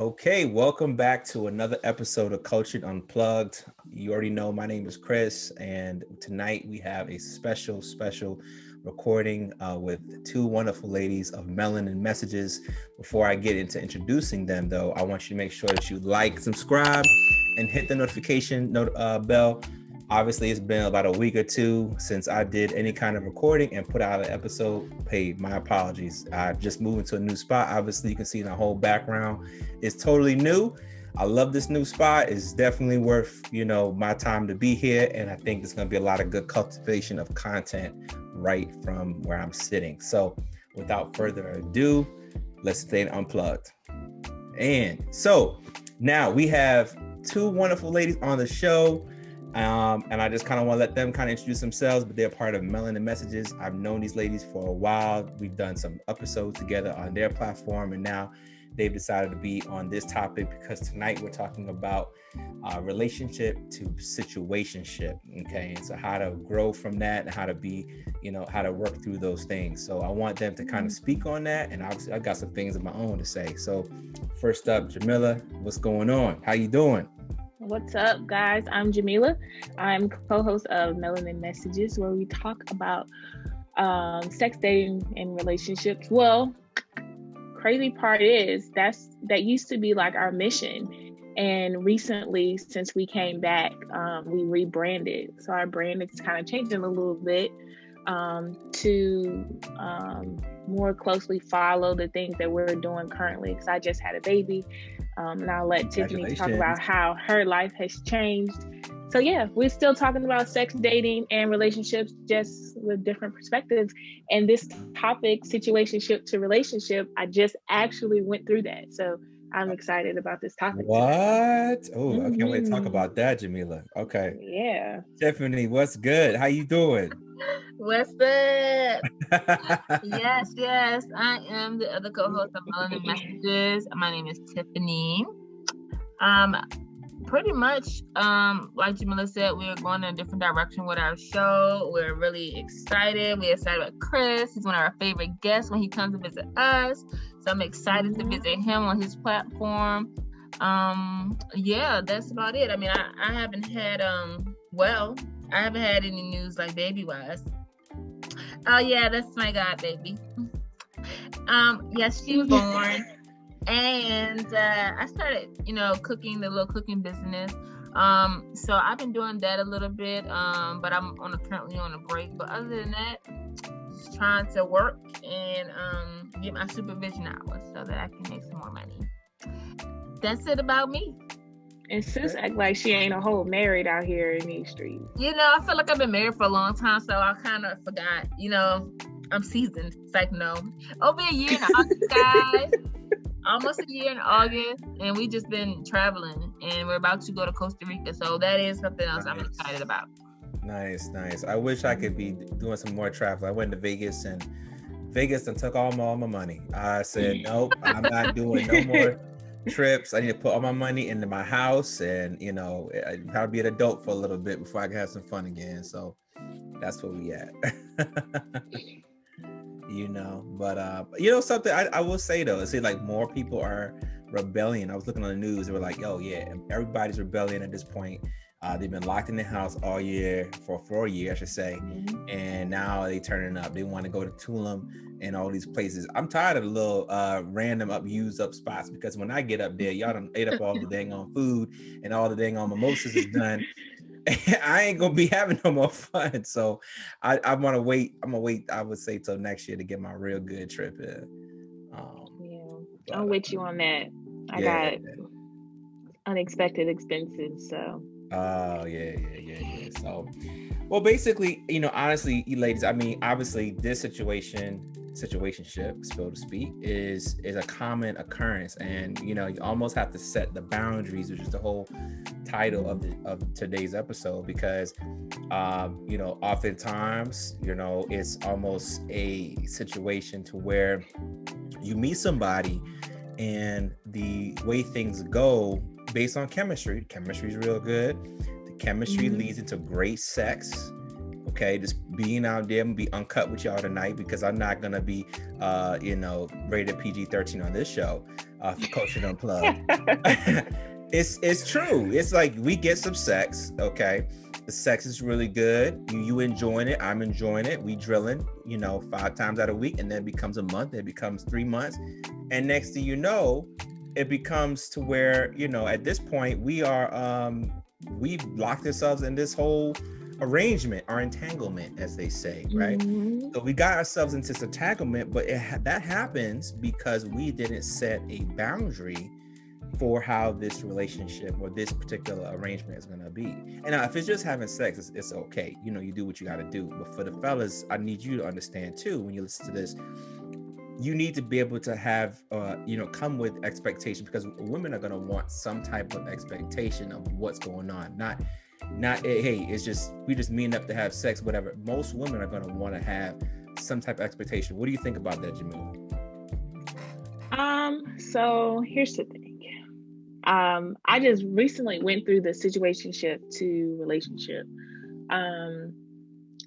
Okay, welcome back to another episode of Cultured Unplugged. You already know my name is Chris, and tonight we have a special recording with two wonderful ladies of Melanin Messages. Before I get into introducing them, though, I want you to make sure that you like, subscribe, and hit the notification bell. Obviously, it's been about a week or two since I did any kind of recording and put out an episode. Hey, my apologies. I just moved into a new spot. Obviously, you can see the whole background is totally new. I love this new spot. It's definitely worth, my time to be here. And I think there's going to be a lot of good cultivation of content right from where I'm sitting. So without further ado, let's stay unplugged. And so now we have two wonderful ladies on the show. And I just kind of want to let them kind of introduce themselves, but they're part of Melanin Messages. I've known these ladies for a while. We've done some episodes together on their platform, and now they've decided to be on this topic because tonight we're talking about relationship to situationship. Okay, and so how to grow from that and how to be, how to work through those things. So I want them to kind of speak on that, and obviously I've got some things of my own to say. So first up, Jamila, what's going on? How you doing? What's up, guys? I'm Jamila. I'm co-host of Melanin Messages, where we talk about sex, dating, and relationships. Well, crazy part is that used to be like our mission, and recently, since we came back, we rebranded. So our brand is kind of changing a little bit to more closely follow the things that we're doing currently. Because I just had a baby. And I'll let Tiffany talk about how her life has changed. So yeah, we're still talking about sex, dating, and relationships, just with different perspectives. And this topic, situationship to relationship, I just actually went through that. So I'm excited about this topic. What? Oh, I can't wait to talk about that, Jamila. Okay. Yeah. Tiffany, what's good? How you doing? What's up? Yes. I am the other co-host of Melanin Messages. My name is Tiffany. Pretty much, like Jamila said, we're going in a different direction with our show. We're really excited. We're excited about Chris. He's one of our favorite guests when he comes to visit us. So I'm excited to visit him on his platform. Yeah, that's about it. I mean, I haven't had I haven't had any news like baby-wise. Oh yeah, that's my god baby. Yes, she was born, and I started, cooking the little cooking business. So I've been doing that a little bit, but I'm currently on a break. But other than that, just trying to work and get my supervision hours so that I can make some more money. That's it about me. And sis act like she ain't a whole married out here in these streets. I feel like I've been married for a long time, so I kind of forgot. I'm seasoned. It's like, no. Over a year in August, guys. Almost a year in August, and we just been traveling, and we're about to go to Costa Rica, so that is something else I'm excited about. Nice. I wish I could be doing some more travel. I went to Vegas and took all my money. I said, nope, I'm not doing no more trips. I need to put all my money into my house and I gotta be an adult for a little bit before I can have some fun again. So that's where we at. But something I will say though, it's like more people are rebelling. I was looking on the news, they were like, oh yeah, everybody's rebelling at this point. They've been locked in the house all year for a year, I should say. Mm-hmm. And now they turning up. They want to go to Tulum and all these places. I'm tired of the little random used up spots, because when I get up there, y'all done ate up all the dang on food and all the dang on mimosas is done. I ain't gonna be having no more fun. So I want to wait. I'm gonna wait, I would say, till next year to get my real good trip in. I'm with you on that. I got unexpected expenses, so. Oh, yeah. So, well, basically, honestly, you ladies, I mean, obviously this situationship, so to speak, is a common occurrence. And, you almost have to set the boundaries, which is the whole title of today's episode, because, oftentimes, it's almost a situation to where you meet somebody and the way things go based on chemistry is real good. The chemistry leads into great sex Okay, just being out there and be uncut with y'all tonight, because I'm not gonna be rated PG-13 on this show for Culture Unplugged. It's true. It's like we get some sex, okay? The sex is really good. You enjoying it, I'm enjoying it. We drilling, 5 times out a week, and then it becomes a month, it becomes 3 months. And next thing you know, it becomes to where, at this point we are we've locked ourselves in this whole arrangement, our entanglement, as they say, right? Mm-hmm. So we got ourselves into this entanglement, but that happens because we didn't set a boundary for how this relationship or this particular arrangement is going to be. And now, if it's just having sex, it's okay. You do what you got to do. But for the fellas, I need you to understand too, when you listen to this, you need to be able to have, come with expectation, because women are going to want some type of expectation of what's going on. Not hey, it's just we just meeting up to have sex, whatever. Most women are going to want to have some type of expectation. What do you think about that, Jamila? So here's the thing. I just recently went through the situationship to relationship.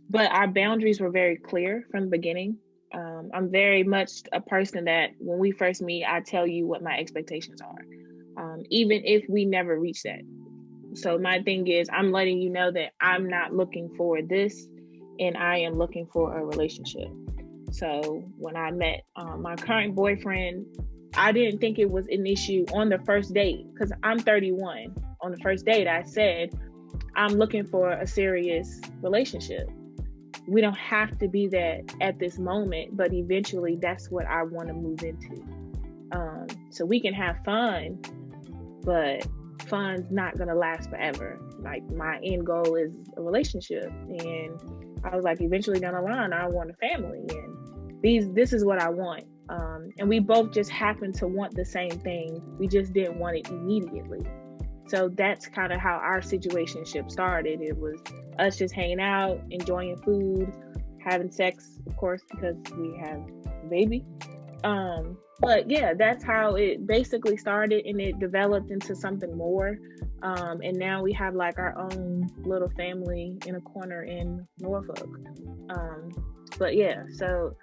But our boundaries were very clear from the beginning. I'm very much a person that when we first meet, I tell you what my expectations are, even if we never reach that. So my thing is, I'm letting you know that I'm not looking for this, and I am looking for a relationship. So when I met my current boyfriend, I didn't think it was an issue on the first date, because I'm 31. On the first date, I said, I'm looking for a serious relationship. We don't have to be that at this moment, but eventually that's what I want to move into. So we can have fun, but fun's not going to last forever. Like, my end goal is a relationship. And I was like, eventually down the line, I want a family. And this is what I want. And we both just happened to want the same thing. We just didn't want it immediately. So that's kind of how our situationship started. It was us just hanging out, enjoying food, having sex, of course, because we have a baby. But yeah, that's how it basically started, and it developed into something more. And now we have like our own little family in a corner in Norfolk. But yeah, so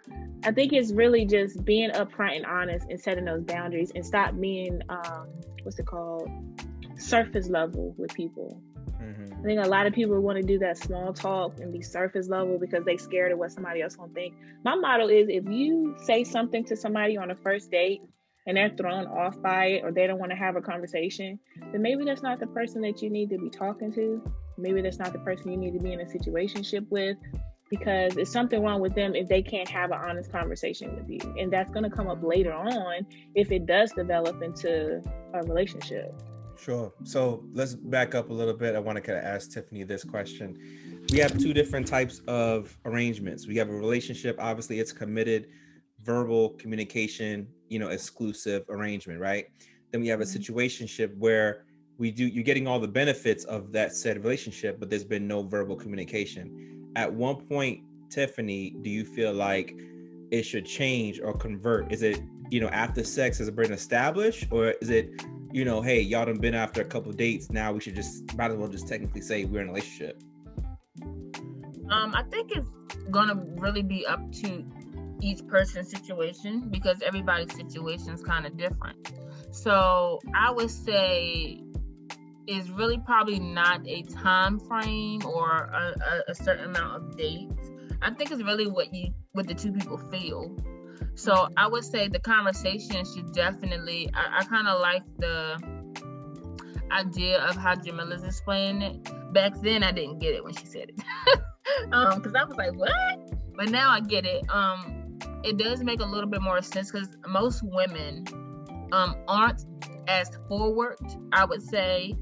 I think it's really just being upfront and honest and setting those boundaries, and stop being, surface level with people. Mm-hmm. I think a lot of people want to do that small talk and be surface level because they scared of what somebody else gonna think. My motto is, if you say something to somebody on a first date and they're thrown off by it, or they don't want to have a conversation, then maybe that's not the person that you need to be talking to. Maybe that's not the person you need to be in a situationship with, because it's something wrong with them if they can't have an honest conversation with you. And that's going to come up later on if it does develop into a relationship. Sure. So let's back up a little bit. I want to kind of ask Tiffany this question. We have 2 different types of arrangements. We have a relationship. Obviously, it's committed, verbal communication, exclusive arrangement, right? Then we have a situationship where you're getting all the benefits of that said relationship, but there's been no verbal communication. At one point, Tiffany, do you feel like it should change or convert? Is it, after sex has been established, or is it, hey, y'all done been after a couple of dates, now we should might as well just technically say we're in a relationship? I think it's gonna really be up to each person's situation, because everybody's situation is kind of different. So I would say it's really probably not a time frame or a certain amount of dates. I think it's really what the 2 people feel. So I would say the conversation should definitely, I kind of like the idea of how Jamila's explaining it. Back then I didn't get it when she said it. Because I was like, what? But now I get it. It does make a little bit more sense, because most women aren't as forward, I would say.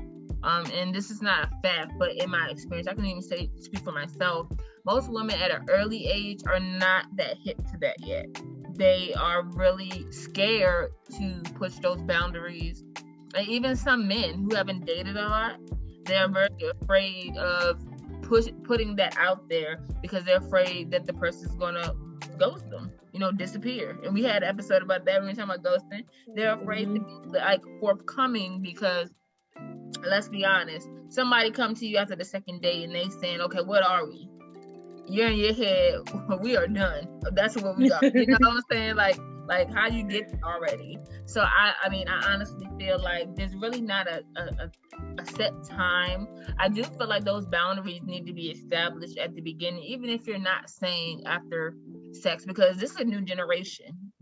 And this is not a fact, but in my experience, I can even speak for myself. Most women at an early age are not that hip to that yet. They are really scared to push those boundaries. And even some men who haven't dated a lot, they're very afraid of putting that out there, because they're afraid that the person's gonna ghost them, disappear. And we had an episode about that when we were talking about ghosting. They're afraid to be like forthcoming, because let's be honest, somebody come to you after the second date and they saying, okay, what are we? you're in your head, we are done. That's what we are. You know what I'm saying? Like how you get already. So I mean, I honestly feel like there's really not a set time. I do feel like those boundaries need to be established at the beginning, even if you're not saying after sex, because this is a new generation.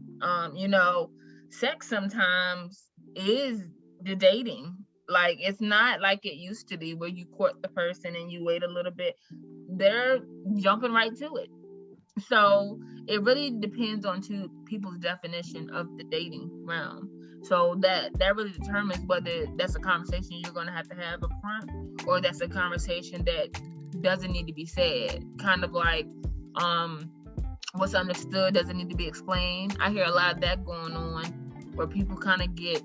You know, sex sometimes is the dating. Like, it's not like it used to be where you court the person and you wait a little bit. They're jumping right to it. So it really depends on two people's definition of the dating realm. So that really determines whether that's a conversation you're going to have up front, or that's a conversation that doesn't need to be said. Kind of like what's understood doesn't need to be explained. I hear a lot of that going on, where people kind of get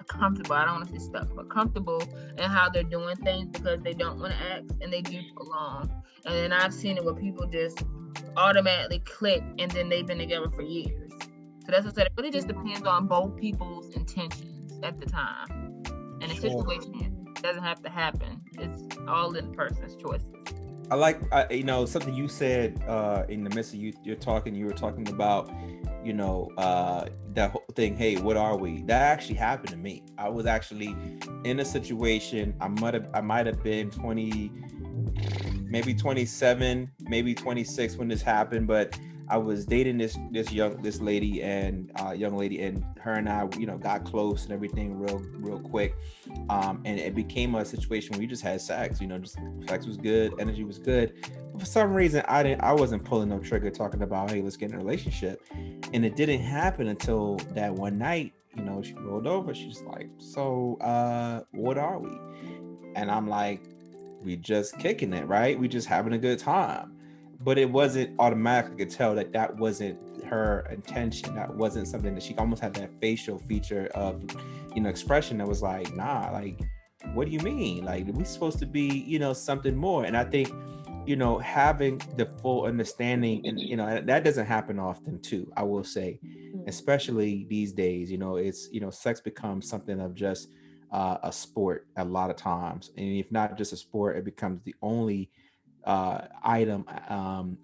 comfortable. I don't want to say stuck, but comfortable in how they're doing things because they don't want to ask, and they do for long. And then I've seen it where people just automatically click, and then they've been together for years. So that's what I said. It really just depends on both people's intentions at the time. And the situation doesn't have to happen. It's all in the person's choices. I like, something you said in the midst of you were talking about, that whole thing, hey, what are we? That actually happened to me. I was actually in a situation, I might have been 20, maybe 27, maybe 26 when this happened, but I was dating this lady and young lady, and her and I, got close and everything real quick. And it became a situation where we just had sex, just sex was good, energy was good. But for some reason, I wasn't pulling no trigger talking about, hey, let's get in a relationship. And it didn't happen until that one night, she rolled over. She's like, so, what are we? And I'm like, we just kicking it, right? We just having a good time. But it wasn't automatic. I could tell that wasn't her intention. That wasn't something that she almost had that facial feature of, expression that was like, nah, like, what do you mean? Like, we supposed to be, something more. And I think, having the full understanding, and that doesn't happen often too, I will say, especially these days, it's, sex becomes something of just a sport a lot of times. And if not just a sport, it becomes the only item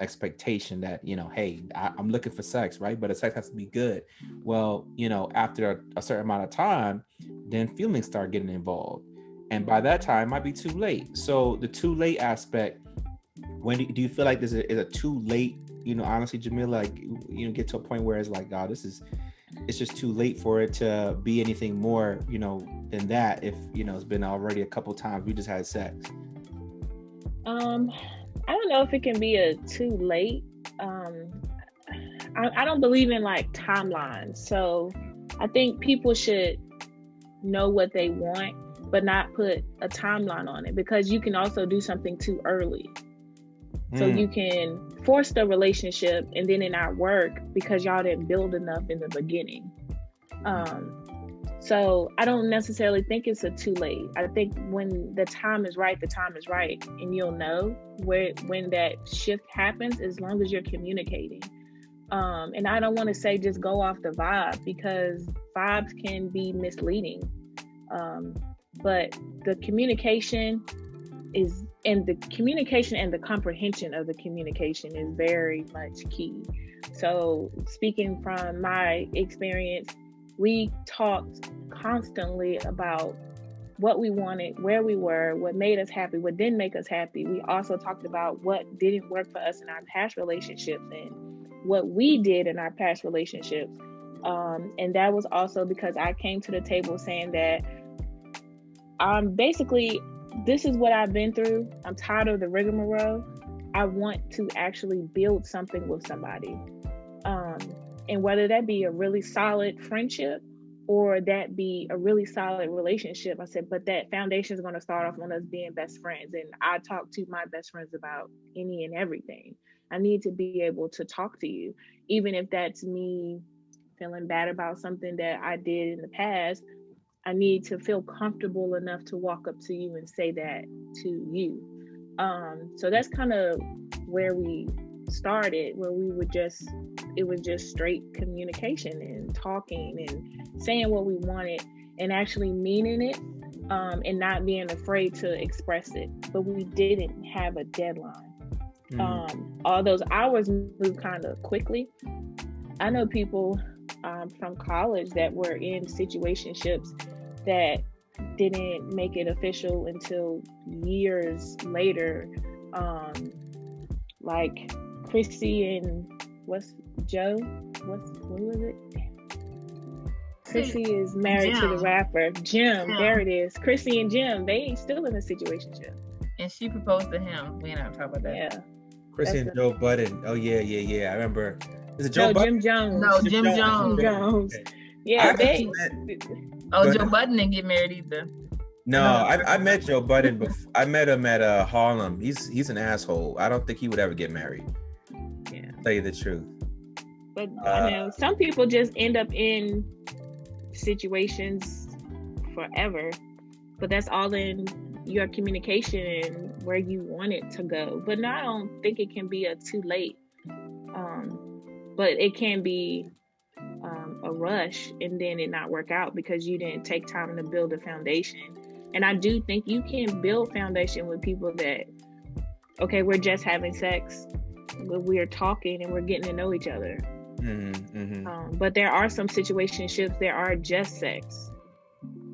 expectation that hey, I'm looking for sex, right? But the sex has to be good. Well, after a certain amount of time, then feelings start getting involved, and by that time it might be too late. So the too late aspect, when do you feel like this is a too late, honestly, Jamila, like, get to a point where it's like, oh, it's just too late for it to be anything more than that, if it's been already a couple times we just had sex? I don't know if it can be a too late. I don't believe in like timelines. So I think people should know what they want, but not put a timeline on it, because you can also do something too early. So you can force the relationship and then it not work because y'all didn't build enough in the beginning. So I don't necessarily think it's a too late. I think when the time is right, and you'll know when that shift happens, as long as you're communicating. And I don't want to say just go off the vibe, because vibes can be misleading. But the communication and the comprehension of the communication is very much key. So speaking from my experience, we talked constantly about what we wanted, where we were, what made us happy, what didn't make us happy. We also talked about what didn't work for us in our past relationships and what we did in our past relationships. And that was also because I came to the table saying that basically, this is what I've been through. I'm tired of the rigmarole. I want to actually build something with somebody. And whether that be a really solid friendship or that be a really solid relationship, I said, but that foundation is going to start off on us being best friends. And I talk to my best friends about any and everything. I need to be able to talk to you, even if that's me feeling bad about something that I did in the past. I need to feel comfortable enough to walk up to you and say that to you. So that's kind of where we started, where it was just straight communication and talking and saying what we wanted and actually meaning it, and not being afraid to express it. But we didn't have a deadline. All those hours move kind of quickly. I know people from college that were in situationships that didn't make it official until years later. Like Chrissy and what was it? Chrissy is married to the rapper Jim. There it is. Chrissy and Jim, they still in a situationship. And she proposed to him. We ain't not talk about that. Yeah. Chrissy and Joe Budden. Oh yeah. I remember. Is it Joe Budden? Jim Jones. No, Jim Jones. Okay. Yeah, Joe Budden didn't get married either. No, I met Joe Budden before. I met him at Harlem. He's an asshole. I don't think he would ever get married. Yeah. Tell you the truth. But I know some people just end up in situations forever, but that's all in your communication and where you want it to go. But no, I don't think it can be too late. But it can be a rush and then it not work out because you didn't take time to build a foundation. And I do think you can build foundation with people that, okay, we're just having sex, but we're talking and we're getting to know each other. But there are some situationships that are just sex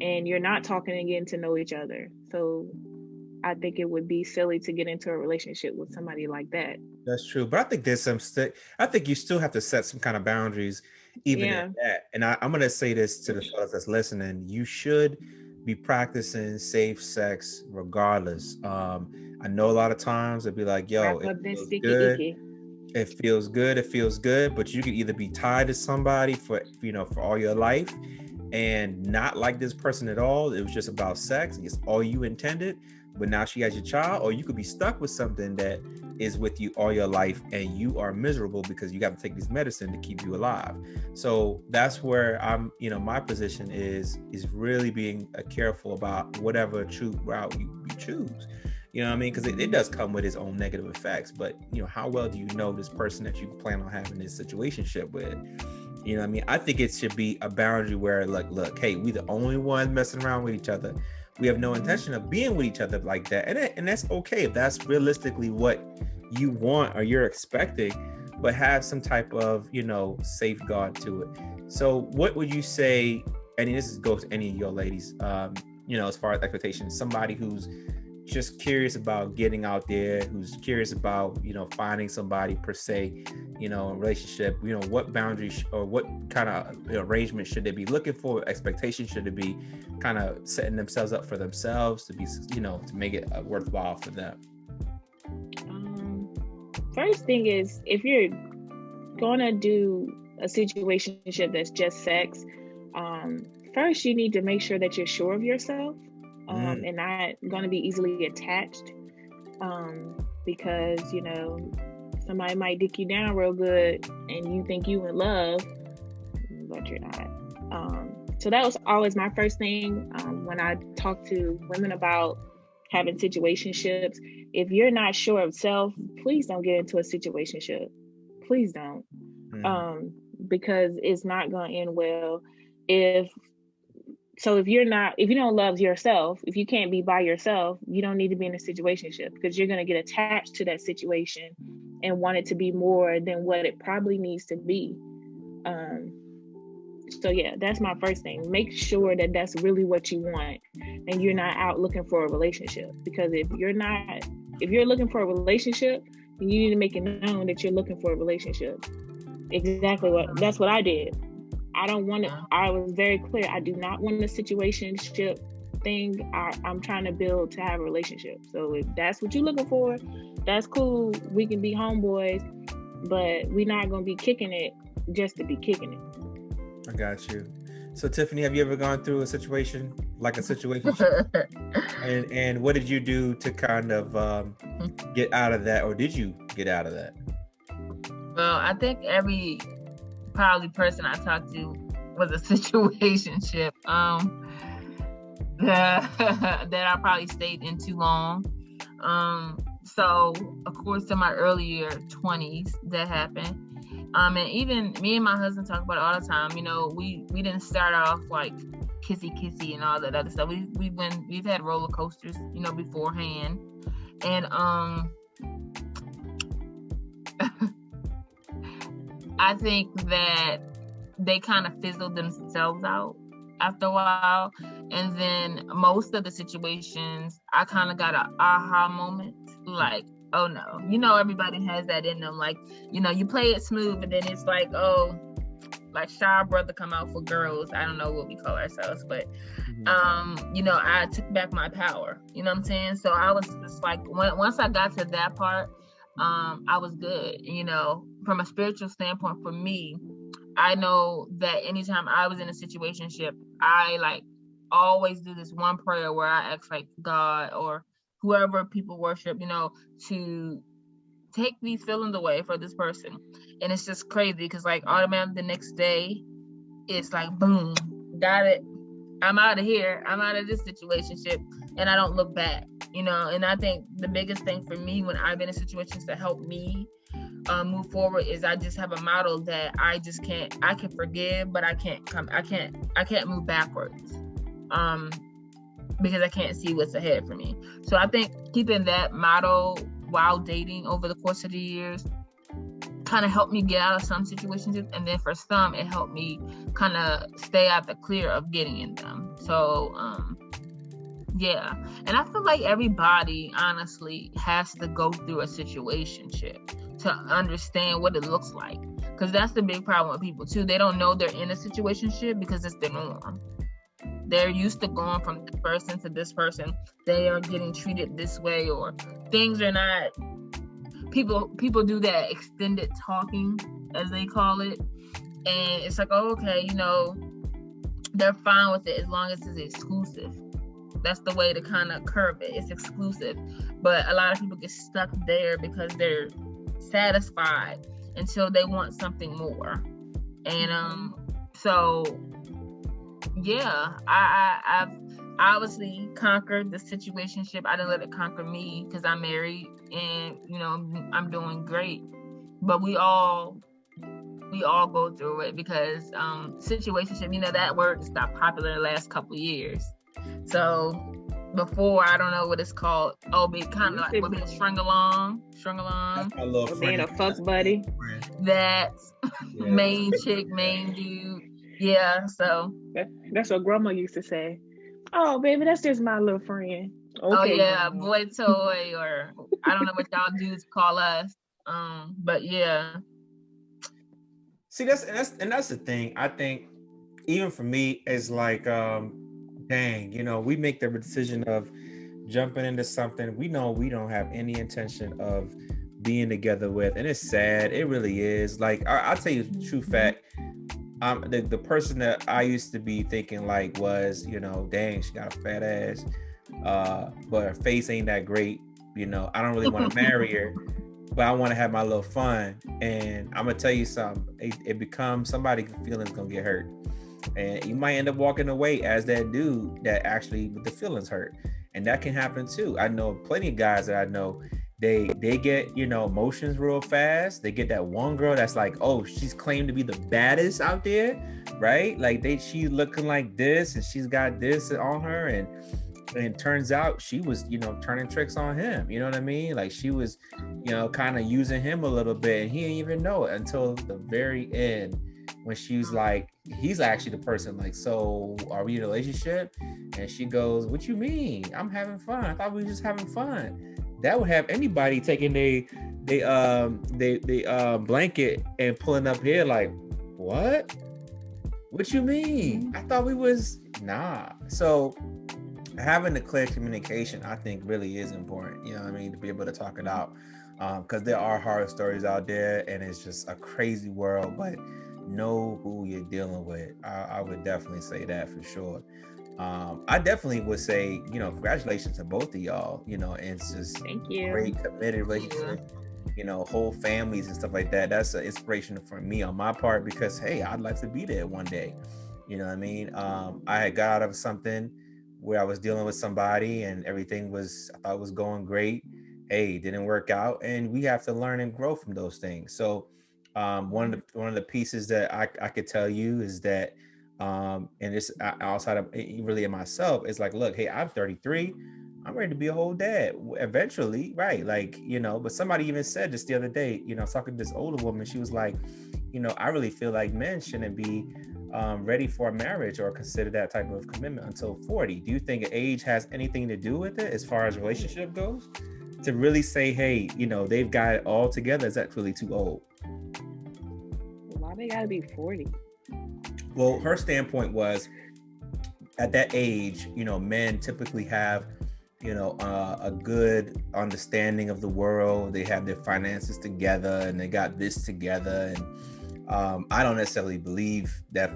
and you're not talking and getting to know each other. So I think it would be silly to get into a relationship with somebody like that. That's true. But I think there's I think you still have to set some kind of boundaries even at that. And I'm going to say this to the fellas that's listening. You should be practicing safe sex regardless. I know a lot of times it'd be like, yo, it feels good, but you could either be tied to somebody for all your life and not like this person at all. It was just about sex. It's all you intended, but now she has your child. Or you could be stuck with something that is with you all your life and you are miserable because you got to take this medicine to keep you alive. So that's where I'm, my position is really being careful about whatever true route you choose. You know what I mean? Because it does come with its own negative effects. But, how well do you know this person that you plan on having this situationship with? You know what I mean? I think it should be a boundary where, like, look, hey, we the only ones messing around with each other. We have no intention of being with each other like that. And that's okay if that's realistically what you want or you're expecting, but have some type of, safeguard to it. So what would you say, and this goes to any of your ladies, as far as expectations, somebody who's just curious about getting out there, who's curious about, finding somebody per se, a relationship, what boundaries or what kind of arrangement should they be looking for? Expectations should it be kind of setting themselves up for themselves to be, to make it worthwhile for them? First thing is, if you're going to do a situationship that's just sex, first you need to make sure that you're sure of yourself. And not going to be easily attached, because somebody might dick you down real good and you think you in love, but you're not. So that was always my first thing when I talk to women about having situationships. If you're not sure of self, please don't get into a situationship. Please don't, because it's not going to end well. So if you don't love yourself, if you can't be by yourself, you don't need to be in a situationship, because you're going to get attached to that situation and want it to be more than what it probably needs to be. So yeah, that's my first thing. Make sure that that's really what you want and you're not out looking for a relationship, because if you're looking for a relationship, then you need to make it known that you're looking for a relationship. That's what I did. I don't want to, I was very clear. I do not want a situationship thing. I'm trying to build to have a relationship. So if that's what you're looking for, that's cool. We can be homeboys, but we're not going to be kicking it just to be kicking it. I got you. So Tiffany, have you ever gone through a situation like a situation? and what did you do to kind of get out of that, or did you get out of that? Well, I think every probably person I talked to was a situationship that I probably stayed in too long. So of course in my earlier 20s that happened. And even me and my husband talk about it all the time. We didn't start off like kissy and all that other stuff. We've had roller coasters, beforehand. And I think that they kind of fizzled themselves out after a while. And then most of the situations, I kind of got an aha moment. Like, oh no, everybody has that in them. Like, you play it smooth, but then it's like, oh, like Shy Brother come out for girls. I don't know what we call ourselves, but I took back my power. You know what I'm saying? So I was just like, once I got to that part, I was good. From a spiritual standpoint, for me, I know that anytime I was in a situationship, I like always do this one prayer where I ask like God or whoever people worship, to take these feelings away for this person. And it's just crazy because like automatically the next day, it's like boom, got it. I'm out of here. I'm out of this situationship, and I don't look back. And I think the biggest thing for me when I've been in situations to help me move forward is I just have a model that I can forgive, but I can't move backwards because I can't see what's ahead for me. So I think keeping that model while dating over the course of the years kind of helped me get out of some situations, and then for some it helped me kind of stay out the clear of getting in them. So yeah, and I feel like everybody honestly has to go through a situationship to understand what it looks like, because that's the big problem with people too. They don't know they're in a situationship because it's the norm. They're used to going from this person to this person. They are getting treated this way, or things are not. People do that extended talking, as they call it, and it's like, oh, okay, they're fine with it as long as it's exclusive. That's the way to kind of curve it. It's exclusive, but a lot of people get stuck there because they're satisfied until they want something more. And so yeah, I've obviously conquered the situationship. I didn't let it conquer me because I'm married and I'm doing great. But we all go through it because situationship, that word got popular in the last couple of years. So before, I don't know what it's called. Oh, be kind of like we're being strung along. That's my little friend. Being a fuck buddy. That's main chick, main dude. Yeah, so that's what grandma used to say. Oh, baby, that's just my little friend. Okay, oh yeah, boy toy, or I don't know what y'all dudes call us. But yeah. See, that's the thing. I think even for me, it's like, dang, we make the decision of jumping into something we know we don't have any intention of being together with, and it's sad. It really is. Like I'll tell you the true fact. The person that I used to be thinking like was, dang, she got a fat ass, but her face ain't that great. I don't really want to marry her, but I want to have my little fun. And I'm gonna tell you something. It becomes somebody's feelings gonna get hurt, and you might end up walking away as that dude that actually with the feelings hurt, and that can happen too. I know plenty of guys that I know. They get emotions real fast. They get that one girl that's like, oh, she's claimed to be the baddest out there, right? Like she's looking like this and she's got this on her, and turns out she was turning tricks on him. You know what I mean? Like she was kind of using him a little bit, and he didn't even know it until the very end when she was like, he's actually the person like, so are we in a relationship? And she goes, what you mean? I'm having fun. I thought we were just having fun. That would have anybody taking they blanket and pulling up here like, what you mean? I thought we was nah. So having the clear communication, I think, really is important. You know what I mean? To be able to talk it out, because there are horror stories out there, and it's just a crazy world. But know who you're dealing with. I would definitely say that for sure. I definitely would say, congratulations to both of y'all, and it's just thank you. Great committed relationship, whole families and stuff like that. That's an inspiration for me on my part, because, hey, I'd like to be there one day. You know what I mean? I had got out of something where I was dealing with somebody and everything I thought was going great. Hey, it didn't work out, and we have to learn and grow from those things. So one of the pieces that I could tell you is that, and it's outside of really in myself, it's like, look, hey, I'm 33, I'm ready to be a whole dad eventually, right? Like, but somebody even said just the other day, I was talking to this older woman, she was like, I really feel like men shouldn't be ready for marriage or consider that type of commitment until 40. Do you think age has anything to do with it as far as relationship goes? To really say, hey, they've got it all together, is that really too old? Why they gotta be 40? Well, her standpoint was at that age, men typically have, a good understanding of the world. They have their finances together and they got this together. And I don't necessarily believe that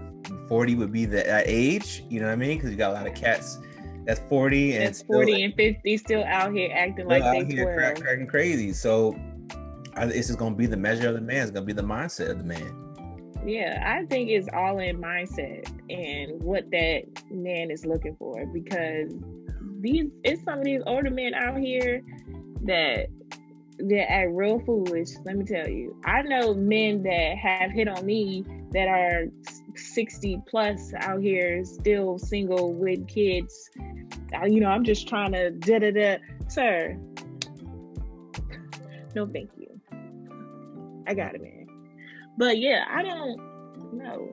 40 would be that age, you know what I mean? Because you got a lot of cats that's 40 and that's 40 and 50 still out here acting like they 12. Cracking crazy. So this is going to be the measure of the man. It's going to be the mindset of the man. Yeah, I think it's all in mindset and what that man is looking for, because it's some of these older men out here that they're act real foolish. Let me tell you, I know men that have hit on me that are 60 plus out here still single with kids. I'm just trying to Sir, no thank you, I got it, man. But yeah, I don't know.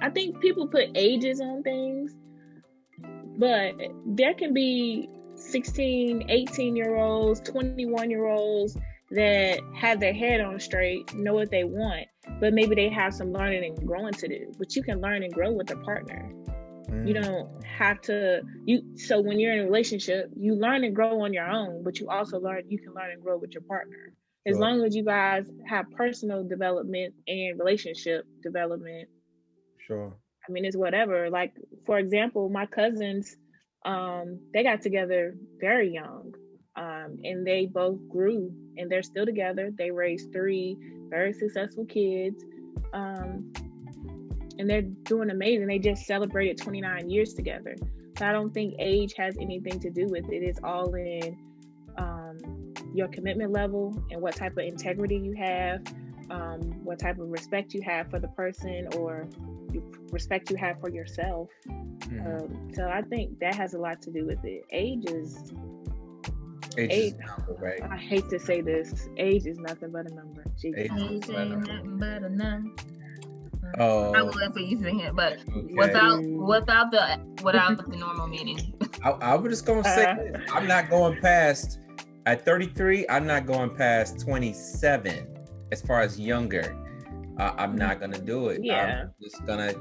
I think people put ages on things, but there can be 16, 18-year-olds, 21-year-olds that have their head on straight, know what they want, but maybe they have some learning and growing to do. But you can learn and grow with a partner. You don't have to. So when you're in a relationship, you learn and grow on your own, but you also you can learn and grow with your partner. As long as you guys have personal development and relationship development. Sure. I mean, it's whatever. Like, for example, my cousins, they got together very young, and they both grew, and they're still together. They raised 3 very successful kids, and they're doing amazing. They just celebrated 29 years together. So I don't think age has anything to do with it. It's all in your commitment level and what type of integrity you have, what type of respect you have for the person, or respect you have for yourself. So I think that has a lot to do with it. Age is number, right? I hate to say this. Age is nothing but a number. Age ain't nothing but a number. Oh, I will let you sing it, but without the normal meaning. I was just gonna say I'm not going past. At 33, I'm not going past 27. As far as younger, I'm not gonna do it. Yeah. I'm just gonna,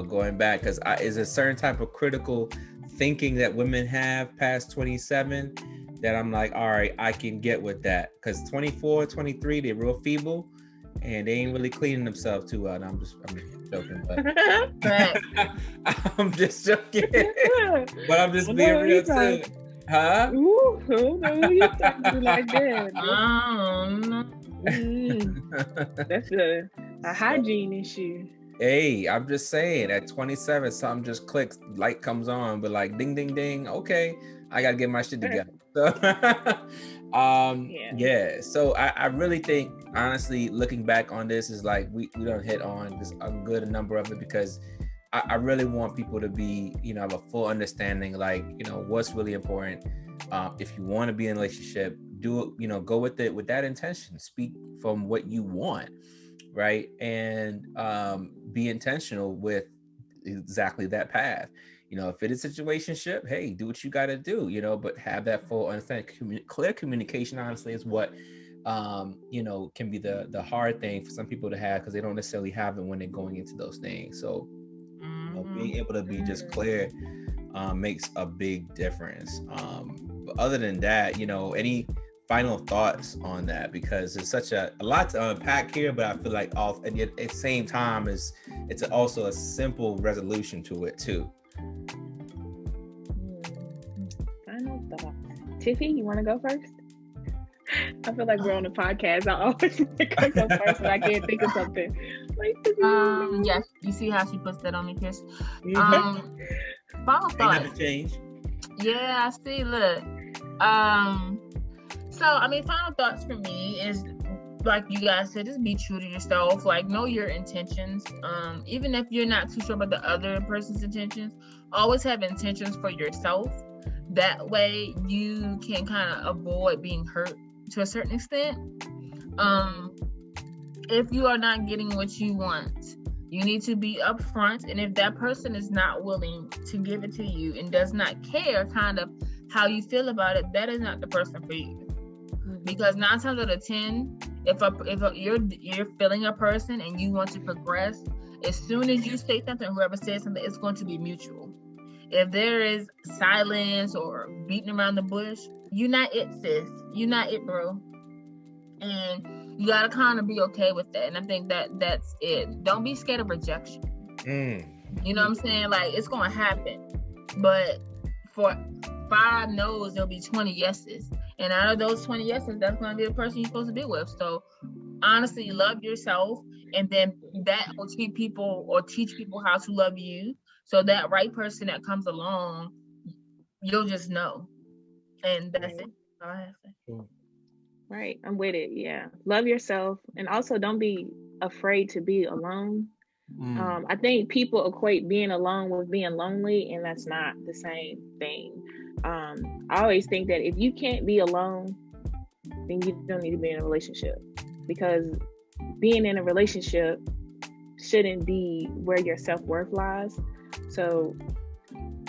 going back, because is a certain type of critical thinking that women have past 27 that I'm like, all right, I can get with that. Because 24, 23, they're real feeble and they ain't really cleaning themselves too well. I'm just joking, but I'm just joking. But I'm just being real too. Huh? Ooh, who you talking like that? That's a hygiene issue. Hey, I'm just saying, at 27, something just clicks, light comes on, but like ding, ding, ding. Okay, I gotta get my shit together. So, yeah. So I really think, honestly, looking back on this, is like we don't hit on this a good number of it, because I really want people to be, have a full understanding, like, what's really important. If you want to be in a relationship, do it, go with it with that intention. Speak from what you want, right? And be intentional with exactly that path. If it is situationship, hey, do what you got to do, but have that full understanding. Clear communication, honestly, is what can be the hard thing for some people to have, because they don't necessarily have it when they're going into those things. So being able to be just clear makes a big difference. But other than that, any final thoughts on that? Because it's such a lot to unpack here, but I feel like and yet at the same time it's also a simple resolution to it too. Final thought. Tiffy, you want to go first? I feel like we're on a podcast. I always go first when I can't think of something. Yes, you see how she puts that on me, Chris. Mm-hmm. Final thoughts. Never change. Yeah, I see. Look. So I mean, final thoughts for me is, like you guys said, just be true to yourself. Like, know your intentions. Even if you're not too sure about the other person's intentions, always have intentions for yourself. That way you can kind of avoid being hurt to a certain extent. if you are not getting what you want, you need to be upfront. And if that person is not willing to give it to you and does not care kind of how you feel about it, that is not the person for you. Because 9 times out of 10, if you're feeling a person and you want to progress, as soon as you say something, whoever says something, it's going to be mutual. If there is silence or beating around the bush, you're not it, sis. You're not it, bro. And you gotta kind of be okay with that. And I think that's it. Don't be scared of rejection. You know what I'm saying? Like, it's gonna happen. But for 5 no's, there'll be 20 yeses. And out of those 20 yeses, that's gonna be the person you're supposed to be with. So honestly, love yourself, and then that will teach people how to love you. So that right person that comes along, you'll just know. And that's it. All I have to say. Right. I'm with it. Yeah. Love yourself. And also don't be afraid to be alone. I think people equate being alone with being lonely, and that's not the same thing. I always think that if you can't be alone, then you don't need to be in a relationship, because being in a relationship shouldn't be where your self-worth lies. So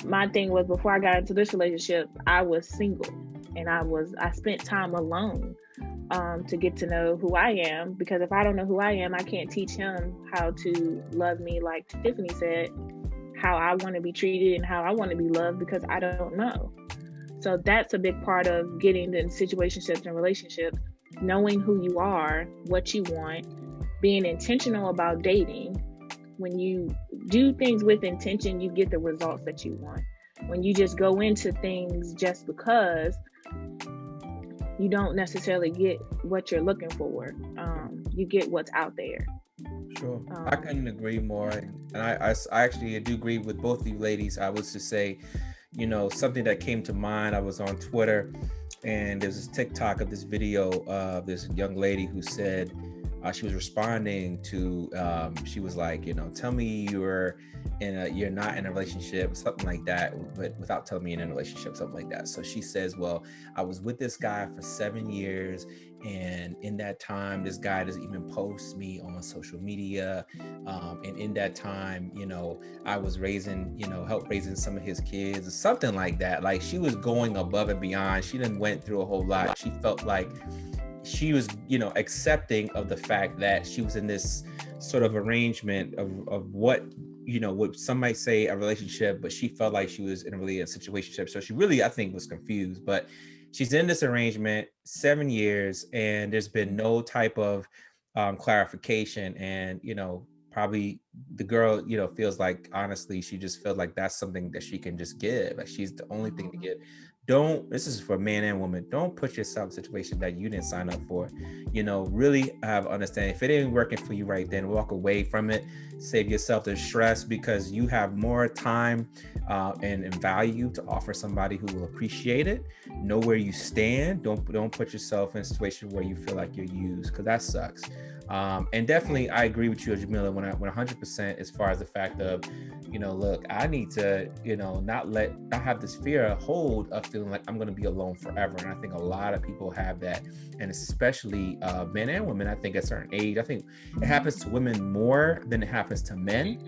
my thing was, before I got into this relationship, I was single, and I spent time alone to get to know who I am, because if I don't know who I am, I can't teach him how to love me, like Tiffany said, how I want to be treated and how I want to be loved, because I don't know. So that's a big part of getting into situationships and relationships, knowing who you are, what you want, being intentional about dating. When you do things with intention, you get the results that you want. When you just go into things just because, you don't necessarily get what you're looking for. You get what's out there. Sure. I couldn't agree more. And I actually do agree with both of you ladies. I was to say, something that came to mind, I was on Twitter, and there's this TikTok of this video of this young lady who said, she was responding to, she was like, tell me you're not in a relationship, something like that, but without telling me you're in a relationship, something like that. So she says, well, I was with this guy for 7 years, and in that time, this guy doesn't even post me on social media. And in that time, I was help raising some of his kids, or something like that. Like, she was going above and beyond. She didn't went through a whole lot. She felt like she was, accepting of the fact that she was in this sort of arrangement of what some might say a relationship, but she felt like she was in a situationship. So she really, I think, was confused. But she's in this arrangement 7 years, and there's been no type of clarification. And probably the girl, feels like, honestly, she just feels like that's something that she can just give. Like, she's the only thing to give. This is for man and woman, don't put yourself in a situation that you didn't sign up for. Really have understanding. If it ain't working for you right then, walk away from it. Save yourself the stress, because you have more time and value to offer somebody who will appreciate it. Know where you stand. Don't put yourself in a situation where you feel like you're used, because that sucks. And definitely, I agree with you, Jamila, when 100%, as far as the fact of, look, I need to, not have this fear hold of feeling like I'm going to be alone forever. And I think a lot of people have that, and especially men and women. I think at a certain age, I think it happens to women more than it happens to men.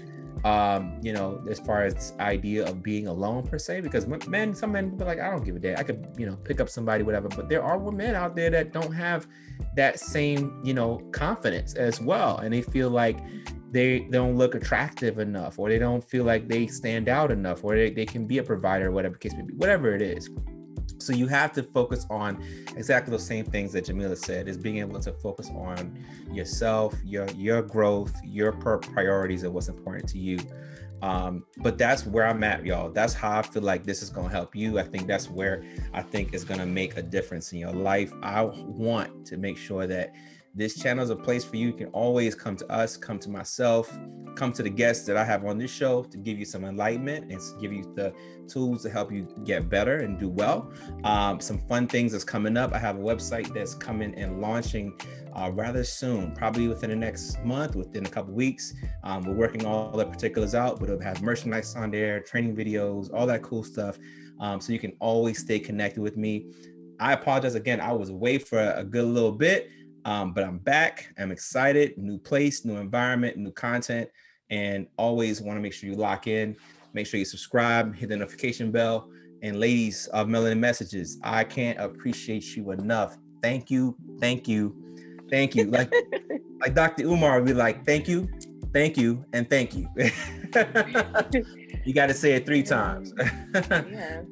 As far as this idea of being alone per se, because some men will be like, I don't give a damn, I could, pick up somebody, whatever. But there are women out there that don't have that same, confidence as well. And they feel like they don't look attractive enough, or they don't feel like they stand out enough, or they can be a provider, whatever the case may be, whatever it is. So you have to focus on exactly those same things that Jamila said, is being able to focus on yourself, your growth, your priorities, and what's important to you. But that's where I'm at, y'all. That's how I feel like this is going to help you. I think that's where I think it's going to make a difference in your life. I want to make sure that this channel is a place for you. You can always come to us, come to myself, come to the guests that I have on this show to give you some enlightenment and give you the tools to help you get better and do well. Some fun things that's coming up. I have a website that's coming and launching rather soon, probably within the next month, within a couple weeks. We're working all the particulars out, but it'll have merchandise on there, training videos, all that cool stuff. So you can always stay connected with me. I apologize again. I was away for a good little bit. But I'm back. I'm excited. New place, new environment, new content, and always want to make sure you lock in. Make sure you subscribe, hit the notification bell. And ladies of Melanin Messages, I can't appreciate you enough. Thank you, thank you, thank you. Like Dr. Umar would be like, thank you, and thank you. You got to say it 3 times. Yeah.